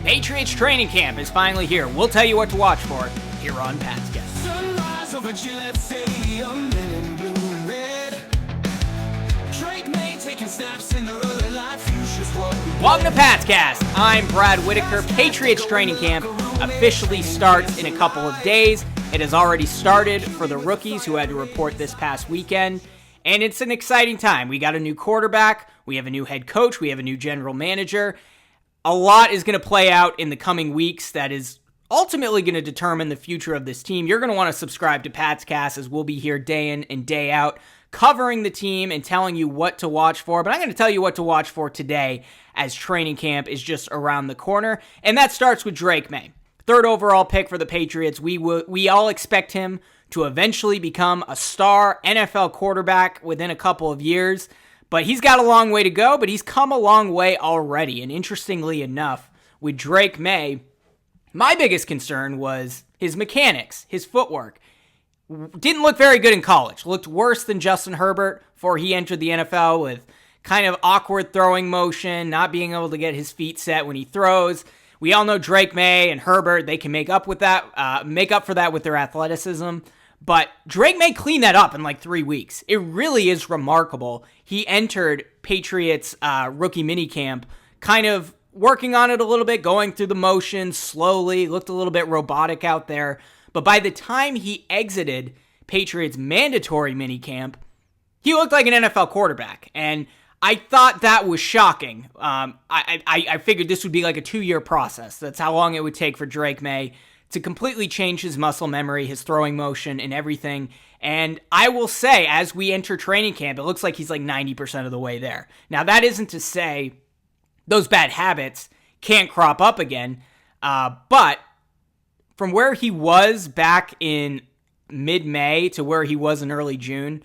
Patriots training camp is finally here. We'll tell you what to watch for here on Pat's Guess. Sunrise over Gillette Stadium, men in blue and red. Drake Maye taking snaps in the early light futures. Welcome to Pat's Cast. I'm Brad Whitaker. Patriots training camp officially starts in a couple of days. It has already started for the rookies who had to report this past weekend. And it's an exciting time. We got a new quarterback. We have a new head coach. We have a new general manager. A lot is going to play out in the coming weeks that is ultimately going to determine the future of this team. You're going to want to subscribe to Pat's Cast, as we'll be here day in and day out covering the team and telling you what to watch for. But I'm going to tell you what to watch for today, as training camp is just around the corner. And that starts with Drake Maye. Third overall pick for the Patriots. We all expect him to eventually become a star NFL quarterback within a couple of years. But he's got a long way to go, but he's come a long way already. And interestingly enough, with Drake Maye, my biggest concern was his mechanics, his footwork. Didn't look very good in college. Looked worse than Justin Herbert before he entered the NFL, with kind of awkward throwing motion, not being able to get his feet set when he throws. We all know Drake Maye and Herbert, they can make up for that with their athleticism. But Drake Maye cleaned that up in like 3 weeks. It really is remarkable. He entered Patriots rookie minicamp kind of working on it a little bit, going through the motions slowly, looked a little bit robotic out there. But by the time he exited Patriots mandatory minicamp, he looked like an NFL quarterback. And I thought that was shocking. I figured this would be like a 2-year process. That's how long it would take for Drake Maye to completely change his muscle memory, his throwing motion, and everything. And I will say, as we enter training camp, it looks like he's like 90% of the way there. Now, that isn't to say those bad habits can't crop up again, but from where he was back in mid-May to where he was in early June,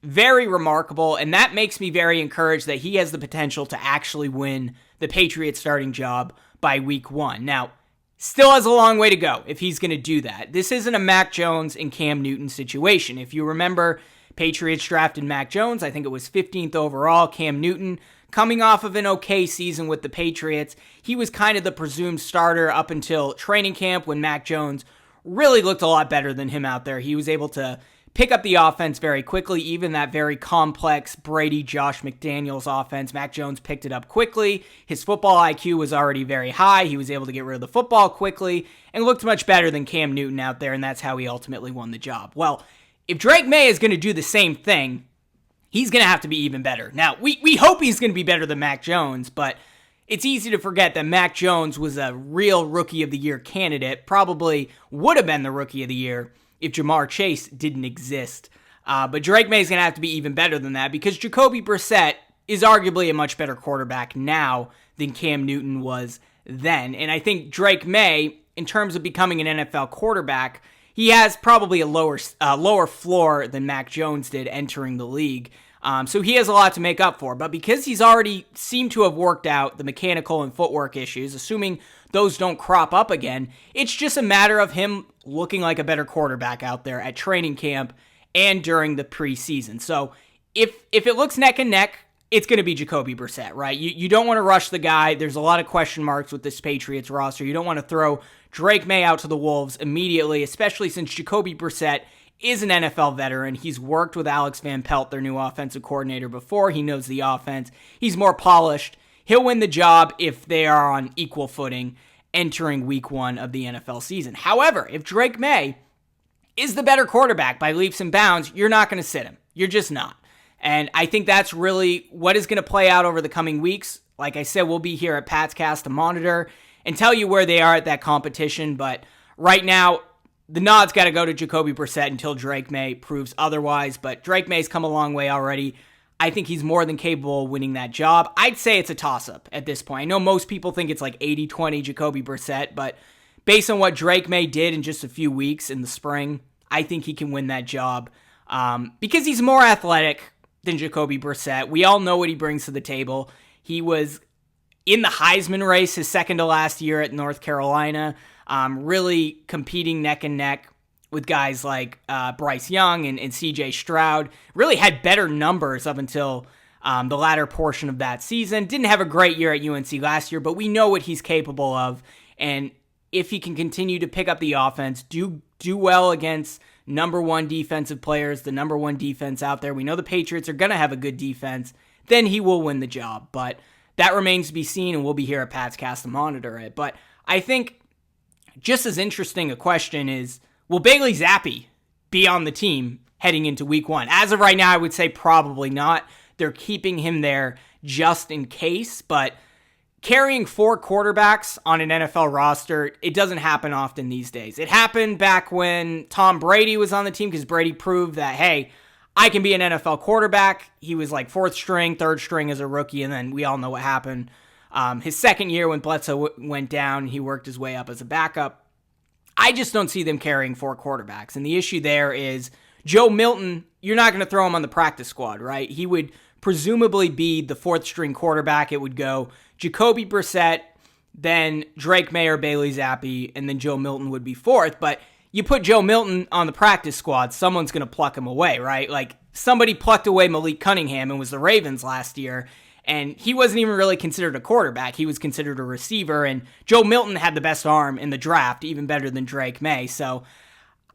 very remarkable, and that makes me very encouraged that he has the potential to actually win the Patriots starting job by week 1. Now, still has a long way to go if he's going to do that. This isn't a Mac Jones and Cam Newton situation. If you remember, Patriots drafted Mac Jones, I think it was 15th overall. Cam Newton, coming off of an okay season with the Patriots, he was kind of the presumed starter up until training camp, when Mac Jones really looked a lot better than him out there. He was able to pick up the offense very quickly, even that very complex Brady, Josh McDaniels offense. Mac Jones picked it up quickly. His football IQ was already very high. He was able to get rid of the football quickly and looked much better than Cam Newton out there, and that's how he ultimately won the job. Well, if Drake Maye is going to do the same thing, he's going to have to be even better. Now, we hope he's going to be better than Mac Jones, but it's easy to forget that Mac Jones was a real Rookie of the Year candidate, probably would have been the Rookie of the Year if Jamar Chase didn't exist. But Drake Maye is going to have to be even better than that, because Jacoby Brissett is arguably a much better quarterback now than Cam Newton was then. And I think Drake Maye, in terms of becoming an NFL quarterback, he has probably a lower floor than Mac Jones did entering the league. So he has a lot to make up for. But because he's already seemed to have worked out the mechanical and footwork issues, assuming those don't crop up again, it's just a matter of him looking like a better quarterback out there at training camp and during the preseason. So if it looks neck and neck, it's going to be Jacoby Brissett, right? You don't want to rush the guy. There's a lot of question marks with this Patriots roster. You don't want to throw Drake Maye out to the Wolves immediately, especially since Jacoby Brissett is an NFL veteran. He's worked with Alex Van Pelt, their new offensive coordinator, before. He knows the offense. He's more polished. He'll win the job if they are on equal footing entering week 1 of the NFL season. However, if Drake Maye is the better quarterback by leaps and bounds, you're not going to sit him. You're just not. And I think that's really what is going to play out over the coming weeks. Like I said, we'll be here at Pat's Cast to monitor and tell you where they are at that competition. But right now, the nod's got to go to Jacoby Brissett until Drake Maye proves otherwise. But Drake Maye's come a long way already. I think he's more than capable of winning that job. I'd say it's a toss-up at this point. I know most people think it's like 80-20 Jacoby Brissett, but based on what Drake Maye did in just a few weeks in the spring, I think he can win that job because he's more athletic than Jacoby Brissett. We all know what he brings to the table. He was in the Heisman race his second to last year at North Carolina, really competing neck and neck with guys like Bryce Young and C.J. Stroud. Really had better numbers up until the latter portion of that season. Didn't have a great year at UNC last year, but we know what he's capable of. And if he can continue to pick up the offense, do well against number one defensive players, the number one defense out there, we know the Patriots are going to have a good defense, then he will win the job. But that remains to be seen, and we'll be here at Pat's Cast to monitor it. But I think just as interesting a question is, will Bailey Zappi be on the team heading into week one? As of right now, I would say probably not. They're keeping him there just in case, but carrying 4 quarterbacks on an NFL roster, it doesn't happen often these days. It happened back when Tom Brady was on the team because Brady proved that, hey, I can be an NFL quarterback. He was like 4th string, 3rd string as a rookie, and then we all know what happened. His second year when Bledsoe went down, he worked his way up as a backup. I just don't see them carrying 4 quarterbacks, and the issue there is Joe Milton, you're not going to throw him on the practice squad, right? He would presumably be the 4th string quarterback. It would go Jacoby Brissett, then Drake Maye or Bailey Zappi, and then Joe Milton would be 4th. But you put Joe Milton on the practice squad, someone's going to pluck him away, right? Like somebody plucked away Malik Cunningham and was the Ravens last year, and he wasn't even really considered a quarterback. He was considered a receiver, and Joe Milton had the best arm in the draft, even better than Drake Maye. So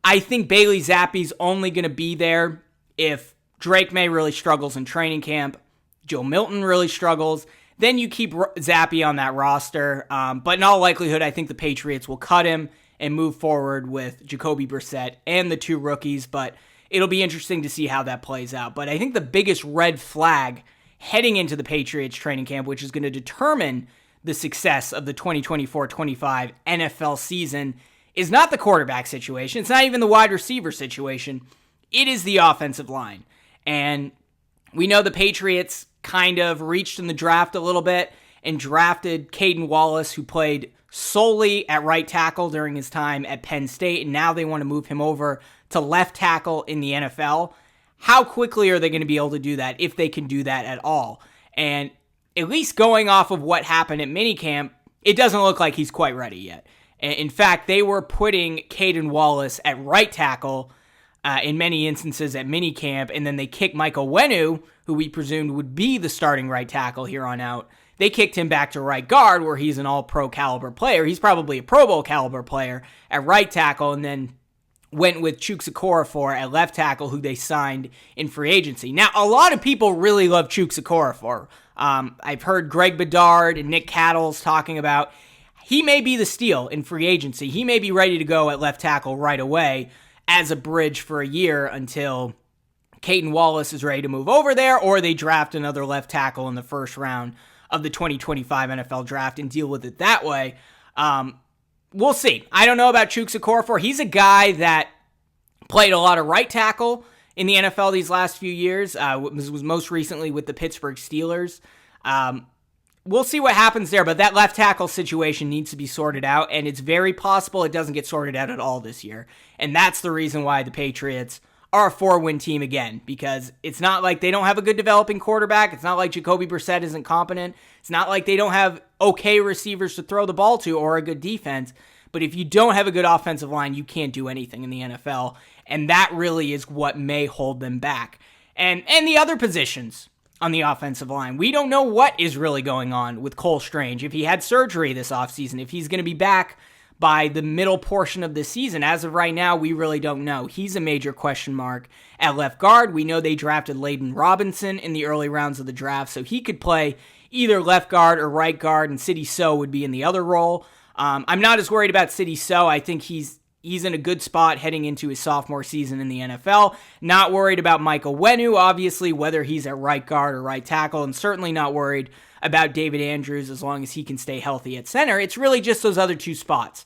I think Bailey Zappi's only going to be there if Drake Maye really struggles in training camp, Joe Milton really struggles, then you keep Zappi on that roster. But in all likelihood, I think the Patriots will cut him and move forward with Jacoby Brissett and the 2 rookies, but it'll be interesting to see how that plays out. But I think the biggest red flag heading into the Patriots training camp, which is going to determine the success of the 2024-25 NFL season, is not the quarterback situation. It's not even the wide receiver situation. It is the offensive line. And we know the Patriots kind of reached in the draft a little bit and drafted Caden Wallace, who played solely at right tackle during his time at Penn State, and now they want to move him over to left tackle in the NFL. How quickly are they going to be able to do that, if they can do that at all? And at least going off of what happened at minicamp, it doesn't look like he's quite ready yet. In fact, they were putting Caden Wallace at right tackle in many instances at minicamp, and then they kicked Michael Wenu, who we presumed would be the starting right tackle here on out. They kicked him back to right guard, where he's an all-pro caliber player. He's probably a Pro Bowl caliber player at right tackle, and then went with Chuks Okorafor at left tackle, who they signed in free agency. Now, a lot of people really love Chuks Okorafor. I've heard Greg Bedard and Nick Cattles talking about he may be the steal in free agency. He may be ready to go at left tackle right away as a bridge for a year until Caden Wallace is ready to move over there, or they draft another left tackle in the first round of the 2025 NFL draft and deal with it that way. We'll see. I don't know about Chuks Okorafor. He's a guy that played a lot of right tackle in the NFL these last few years. Was most recently with the Pittsburgh Steelers. We'll see what happens there, but that left tackle situation needs to be sorted out, and it's very possible it doesn't get sorted out at all this year. And that's the reason why the Patriots are a 4-win team again, because it's not like they don't have a good developing quarterback. It's not like Jacoby Brissett isn't competent. It's not like they don't have okay receivers to throw the ball to or a good defense. But if you don't have a good offensive line, you can't do anything in the NFL, and that really is what may hold them back. And the other positions on the offensive line, we don't know what is really going on with Cole Strange. If he had surgery this offseason, if he's going to be back by the middle portion of the season. As of right now, we really don't know. He's a major question mark at left guard. We know they drafted Layden Robinson in the early rounds of the draft, so he could play either left guard or right guard, and Sidy Sow would be in the other role. I'm not as worried about Sidy Sow. I think he's in a good spot heading into his sophomore season in the NFL. Not worried about Michael Wenu, obviously, whether he's at right guard or right tackle, and certainly not worried about David Andrews as long as he can stay healthy at center. It's really just those other two spots.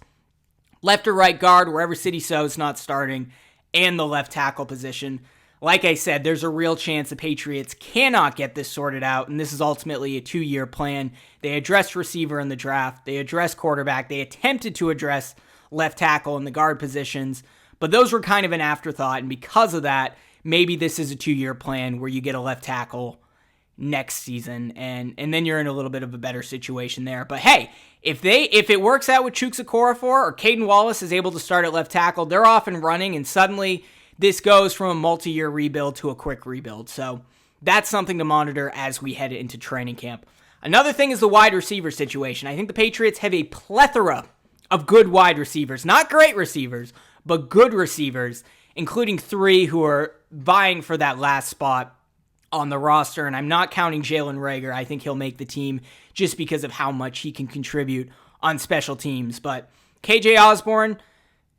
Left or right guard, wherever Sidy Sow is not starting, and the left tackle position. Like I said, there's a real chance the Patriots cannot get this sorted out, and this is ultimately a 2-year plan. They addressed receiver in the draft. They addressed quarterback. They attempted to address left tackle in the guard positions, but those were kind of an afterthought, and because of that, maybe this is a 2-year plan where you get a left tackle next season, and then you're in a little bit of a better situation there. But hey, if it works out with Chuks Okorafor or Caden Wallace is able to start at left tackle, they're off and running, and suddenly this goes from a multi-year rebuild to a quick rebuild. So that's something to monitor as we head into training camp. Another thing is the wide receiver situation. I think the Patriots have a plethora of good wide receivers. Not great receivers, but good receivers, including 3 who are vying for that last spot on the roster. And I'm not counting Jalen Reagor. I think he'll make the team just because of how much he can contribute on special teams. But KJ Osborne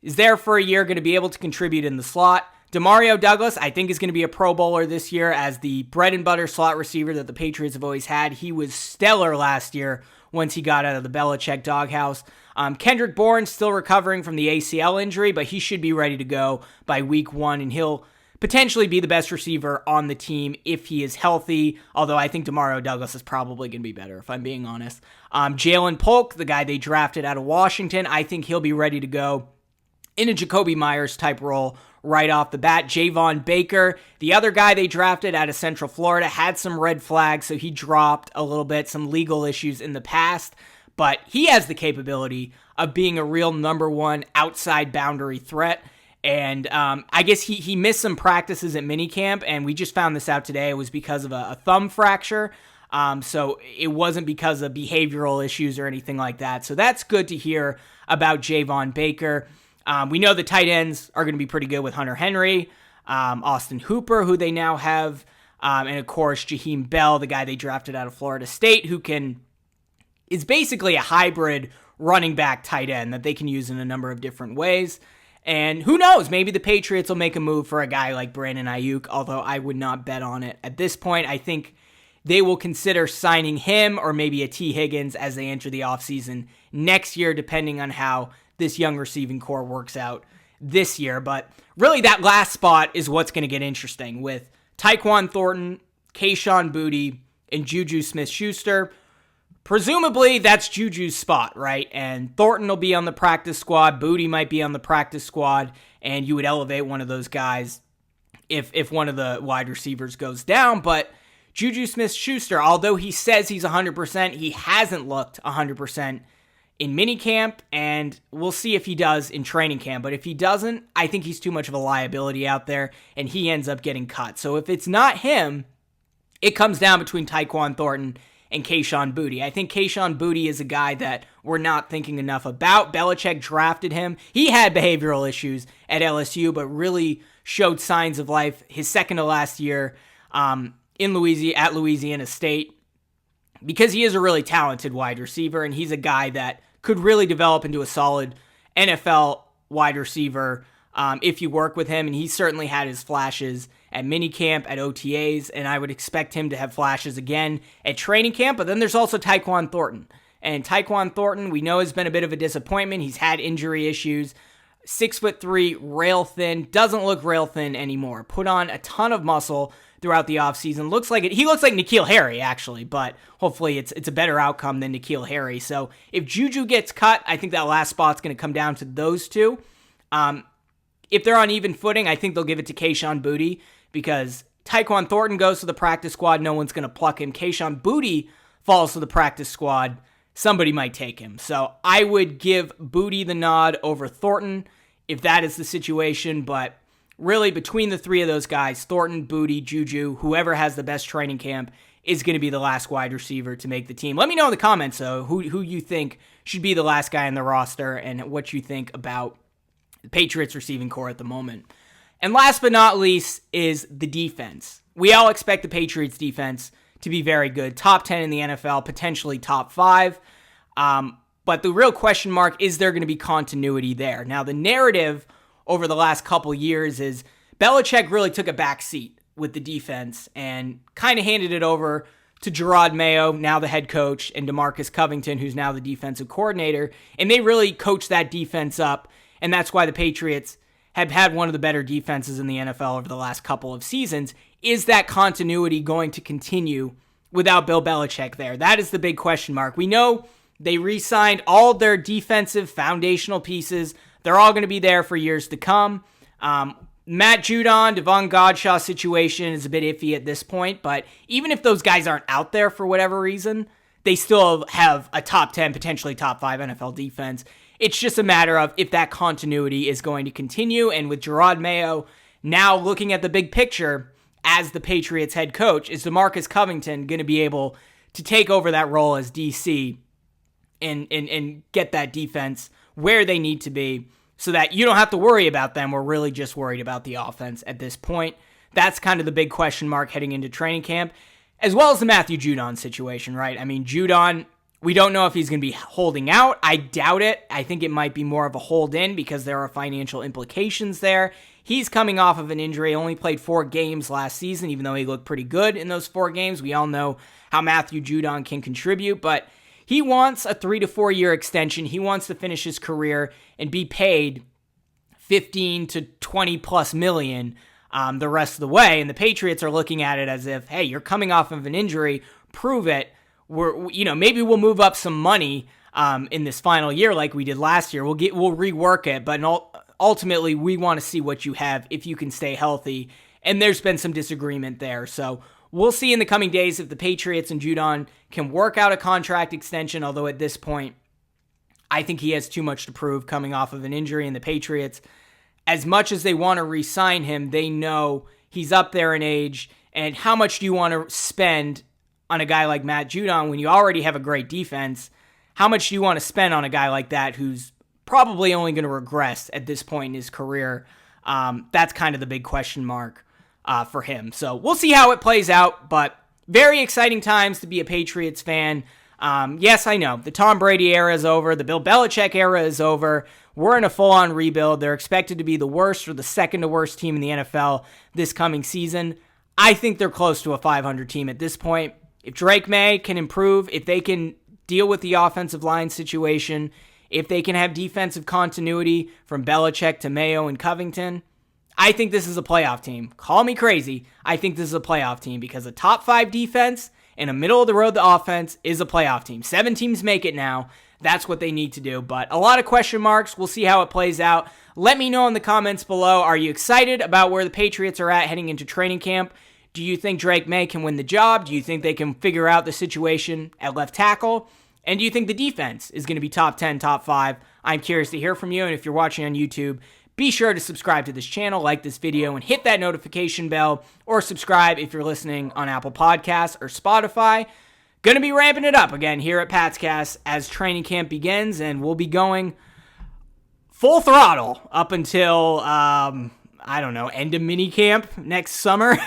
is there for a year, going to be able to contribute in the slot. Demario Douglas, I think, is going to be a Pro Bowler this year as the bread and butter slot receiver that the Patriots have always had. He was stellar last year once he got out of the Belichick doghouse. Kendrick Bourne still recovering from the ACL injury, but he should be ready to go by week 1, and he'll potentially be the best receiver on the team if he is healthy, although I think Demario Douglas is probably going to be better, if I'm being honest. Jalen Polk, the guy they drafted out of Washington, I think he'll be ready to go in a Jacoby Myers type role right off the bat. Javon Baker, the other guy they drafted out of Central Florida, had some red flags, so he dropped a little bit, some legal issues in the past, but he has the capability of being a real number 1 outside boundary threat. And I guess he missed some practices at minicamp, and we just found this out today. It was because of a thumb fracture. So it wasn't because of behavioral issues or anything like that. So that's good to hear about Javon Baker. We know the tight ends are going to be pretty good with Hunter Henry, Austin Hooper, who they now have, and of course Jaheim Bell, the guy they drafted out of Florida State, who is basically a hybrid running back tight end that they can use in a number of different ways. And who knows, maybe the Patriots will make a move for a guy like Brandon Ayuk, although I would not bet on it at this point. I think they will consider signing him or maybe a T. Higgins as they enter the offseason next year, depending on how this young receiving core works out this year. But really that last spot is what's going to get interesting with Tyquan Thornton, Kayshon Boutte, and Juju Smith-Schuster. Presumably, that's Juju's spot, right? And Thornton will be on the practice squad. Boutte might be on the practice squad, and you would elevate one of those guys if one of the wide receivers goes down. But Juju Smith-Schuster, although he says he's 100%, he hasn't looked 100% in minicamp, and we'll see if he does in training camp. But if he doesn't, I think he's too much of a liability out there, and he ends up getting cut. So if it's not him, it comes down between Tyquan Thornton and Kayshon Boutte. I think Kayshon Boutte is a guy that we're not thinking enough about. Belichick drafted him. He had behavioral issues at LSU, but really showed signs of life his second to last year at Louisiana State, because he is a really talented wide receiver, and he's a guy that could really develop into a solid NFL wide receiver if you work with him, and he certainly had his flashes at minicamp, at OTAs, and I would expect him to have flashes again at training camp. But then there's also Tyquan Thornton. And Tyquan Thornton, we know, has been a bit of a disappointment. He's had injury issues. 6'3", rail thin, doesn't look rail thin anymore. Put on a ton of muscle throughout the offseason. He looks like N'Keal Harry, actually, but hopefully it's a better outcome than N'Keal Harry. So if Juju gets cut, I think that last spot's going to come down to those two. If they're on even footing, I think they'll give it to Kayshon Boutte, because Tyquan Thornton goes to the practice squad, no one's going to pluck him. Kayshon Boutte falls to the practice squad, somebody might take him. So I would give Boutte the nod over Thornton if that is the situation, but really between the 3 of those guys, Thornton, Boutte, Juju, whoever has the best training camp is going to be the last wide receiver to make the team. Let me know in the comments, though, who you think should be the last guy in the roster and what you think about the Patriots receiving core at the moment. And last but not least is the defense. We all expect the Patriots defense to be very good. Top 10 in the NFL, potentially top 5. But the real question mark, is there going to be continuity there? Now, the narrative over the last couple years is Belichick really took a back seat with the defense and kind of handed it over to Judon Maye, now the head coach, and DeMarcus Covington, who's now the defensive coordinator. And they really coached that defense up, and that's why the Patriots have had one of the better defenses in the NFL over the last couple of seasons. Is that continuity going to continue without Bill Belichick there? That is the big question mark. We know they re-signed all of their defensive foundational pieces. They're all going to be there for years to come. Matt Judon, Devon Godshaw situation is a bit iffy at this point, but even if those guys aren't out there for whatever reason, they still have a top 10, potentially top 5 NFL defense. It's just a matter of if that continuity is going to continue. And with Judon Maye now looking at the big picture as the Patriots head coach. Is DeMarcus Covington going to be able to take over that role as DC and get that defense where they need to be so that you don't have to worry about them? We're really just worried about the offense at this point. That's kind of the big question mark heading into training camp, as well as the Matthew Judon situation, right? I mean, Judon, we don't know if he's going to be holding out. I doubt it. I think it might be more of a hold in because there are financial implications there. He's coming off of an injury, only played 4 games last season, even though he looked pretty good in those 4 games. We all know how Matthew Judon can contribute, but he wants a 3 to 4 year extension. He wants to finish his career and be paid 15 to 20 plus million the rest of the way. And the Patriots are looking at it as if, hey, you're coming off of an injury, prove it. Maybe we'll move up some money in this final year like we did last year. We'll rework it, but ultimately we want to see what you have if you can stay healthy. And there's been some disagreement there. So we'll see in the coming days if the Patriots and Judon can work out a contract extension, although at this point, I think he has too much to prove coming off of an injury. And the Patriots, as much as they want to re-sign him, they know he's up there in age. And how much do you want to spend on a guy like Matt Judon when you already have a great defense? How much do you want to spend on a guy like that who's probably only going to regress at this point in his career? That's kind of the big question mark for him. So we'll see how it plays out, but very exciting times to be a Patriots fan. Yes, I know. The Tom Brady era is over. The Bill Belichick era is over. We're in a full-on rebuild. They're expected to be the worst or the second to worst team in the NFL this coming season. I think they're close to a 500 team at this point. If Drake Maye can improve, if they can deal with the offensive line situation, if they can have defensive continuity from Belichick to Mayo and Covington, I think this is a playoff team. Call me crazy. I think this is a playoff team because a top 5 defense and a middle-of-the-road offense is a playoff team. 7 teams make it now. That's what they need to do. But a lot of question marks. We'll see how it plays out. Let me know in the comments below. Are you excited about where the Patriots are at heading into training camp? Do you think Drake Maye can win the job? Do you think they can figure out the situation at left tackle? And do you think the defense is going to be top 10, top 5? I'm curious to hear from you. And if you're watching on YouTube, be sure to subscribe to this channel, like this video, and hit that notification bell, or subscribe if you're listening on Apple Podcasts or Spotify. Going to be ramping it up again here at Patscast as training camp begins, and we'll be going full throttle up until, end of minicamp next summer.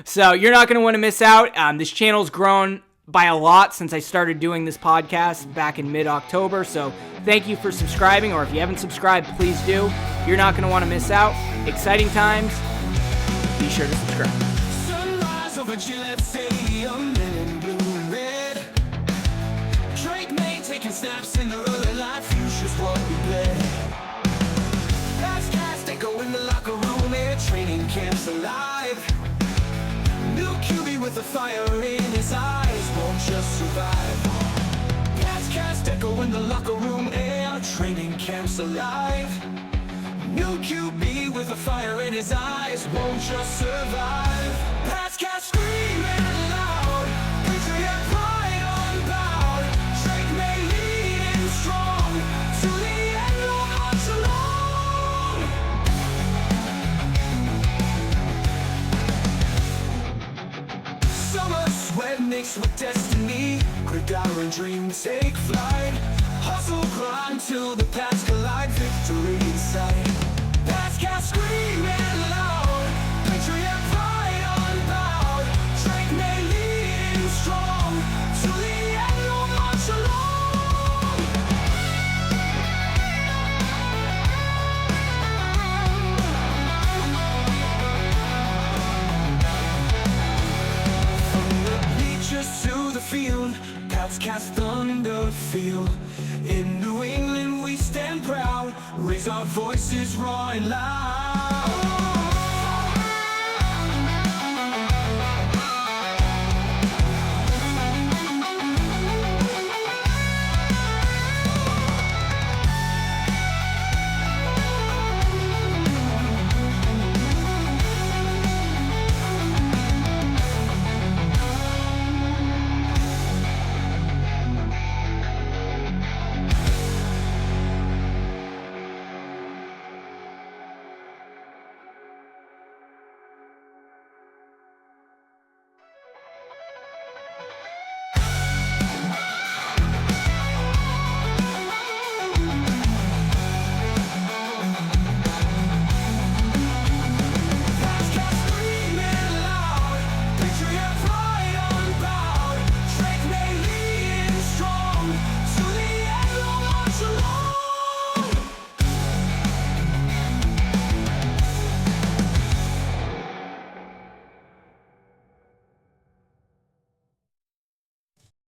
So you're not going to want to miss out. This channel's grown by a lot since I started doing this podcast back in mid-October. So thank you for subscribing, or if you haven't subscribed, please do. You're not going to want to miss out. Exciting times. Be sure to subscribe. Sunrise over Gillette Stadium, men in blue and red. Drake Maye taking snaps in the early light, future's what we play. Last cast, they go in the locker room, air training camps alive. New QB with a fire in his eyes, won't just survive. Cast, echo in the locker room, air training camps alive. New QB with a fire in his eyes, won't just survive. Cast screaming loud, Patriot pride unbowed. Drake Maye leading strong, to the end, no march alone. Summer sweat mixed with destiny, gridiron dreams take flight. Hustle grind till the paths collide, victory in sight. Cast screaming loud, Patriot pride unbowed. Drake Maye leading strong, to the end, no march alone. From the bleachers to the field, Patscast thunder feel. In New England we stand proud, raise our voices raw and loud.